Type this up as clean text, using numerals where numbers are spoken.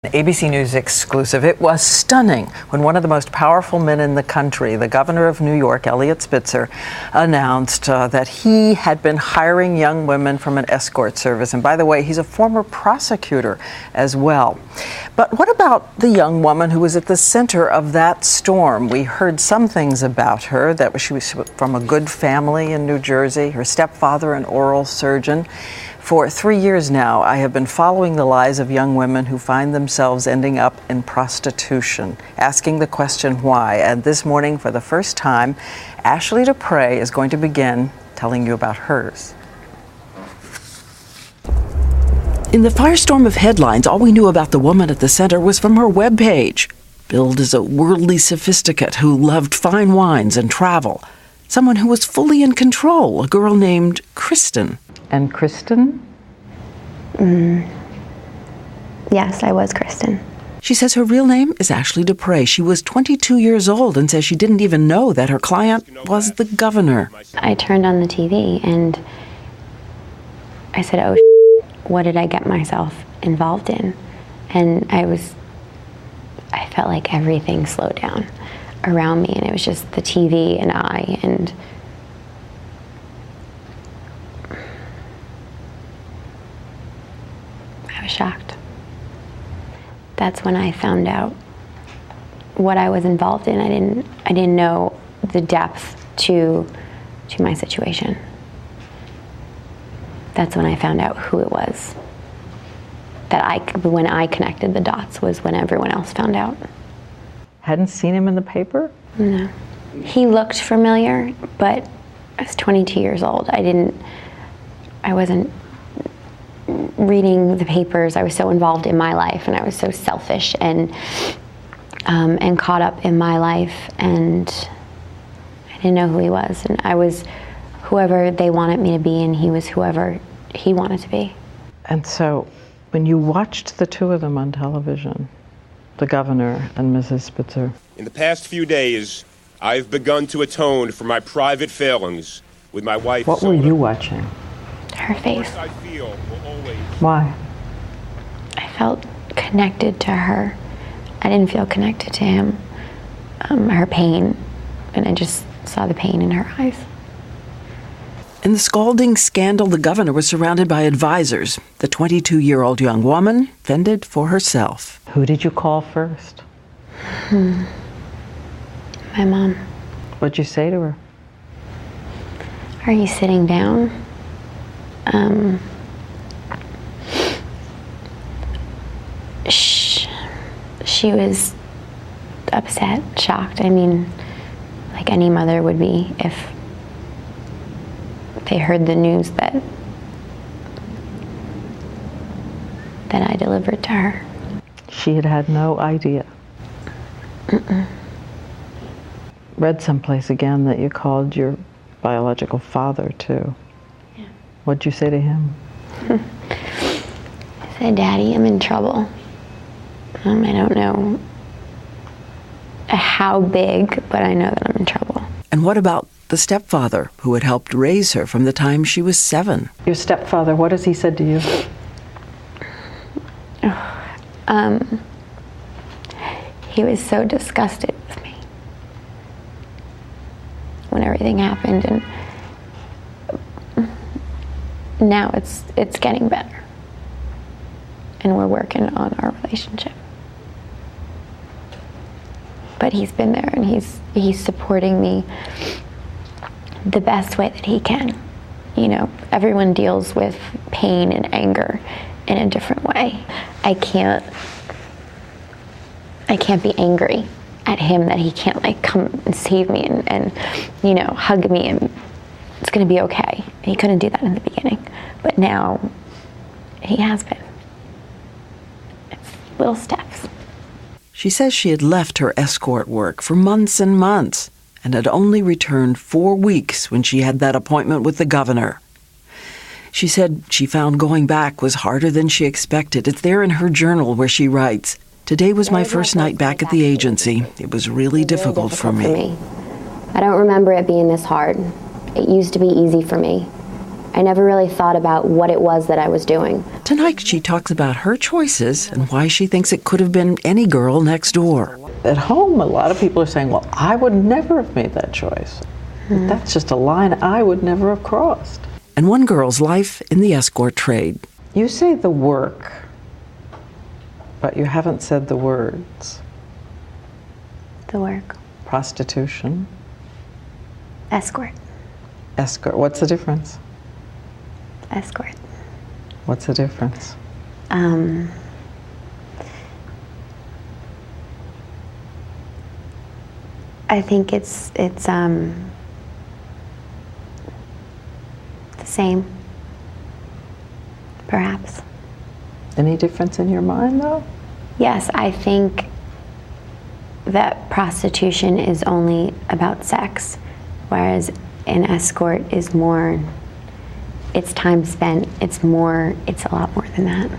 ABC News exclusive. It was stunning when one of the most powerful men in the country, the governor of New York, Eliot Spitzer, announced that he had been hiring young women from an escort service. And by the way, he's a former prosecutor as well. But what about the young woman who was at the center of that storm? We heard some things about her, that she was from a good family in New Jersey, her stepfather an oral surgeon. For 3 years now, I have been following the lives of young women who find themselves ending up in prostitution, asking the question why. And this morning, for the first time, Ashley Dupré is going to begin telling you about hers. In the firestorm of headlines, all we knew about the woman at the center was from her webpage. Billed as a worldly sophisticate who loved fine wines and travel. Someone who was fully in control, a girl named Kristen. And Kristen? Yes, I was Kristen. She says her real name is Ashley Dupré. She was 22 years old and says she didn't even know that her client was the governor. I turned on the TV and I said, oh, what did I get myself involved in? And I felt like everything slowed down around me, and it was just the TV and I was shocked. That's when I found out what I was involved in. I didn't know the depth to my situation. That's when I found out who it was. When I connected the dots was when everyone else found out. Hadn't seen him in the paper? No. He looked familiar, but I was 22 years old. I wasn't reading the papers. I was so involved in my life, and I was so selfish and caught up in my life, and I didn't know who he was. And I was whoever they wanted me to be, and he was whoever he wanted to be. And so when you watched the two of them on television, the governor and Mrs. Spitzer. In the past few days, I've begun to atone for my private failings with my wife. What were you watching? Her face. Why? I felt connected to her. I didn't feel connected to him. Her pain, and I just saw the pain in her eyes. In the scalding scandal, the governor was surrounded by advisors. The 22-year-old young woman fended for herself. Who did you call first? My mom. What'd you say to her? Are you sitting down? She was upset, shocked. I mean, like any mother would be if they heard the news that I delivered to her. She had no idea. Read someplace again that you called your biological father too. Yeah. What'd you say to him? I said, Daddy, I'm in trouble. I don't know how big, but I know that I'm in trouble. And what about the stepfather who had helped raise her from the time she was 7? Your stepfather, what has he said to you? He was so disgusted with me when everything happened, and now it's getting better, and we're working on our relationship. But he's been there, and he's supporting me the best way that he can. You know, everyone deals with pain and anger in a different way. I can't be angry at him that he can't like come and save me and you know, hug me and it's gonna be okay. He couldn't do that in the beginning, but now he has been. It's little steps. She says she had left her escort work for months and months and had only returned 4 weeks when she had that appointment with the governor. She said she found going back was harder than she expected. It's there in her journal where she writes, "Today was my first night back at the agency. It was really difficult for me. I don't remember it being this hard. It used to be easy for me. I never really thought about what it was that I was doing. Tonight, she talks about her choices and why she thinks it could have been any girl next door. At home, a lot of people are saying, well, I would never have made that choice. That's just a line I would never have crossed. And one girl's life in the escort trade. You say the work, but you haven't said the words. The work. Prostitution. Escort. Escort. What's the difference? Escort. What's the difference? I think it's the same, perhaps. Any difference in your mind, though? Yes, I think that prostitution is only about sex, whereas an escort is more, it's time spent, it's a lot more than that.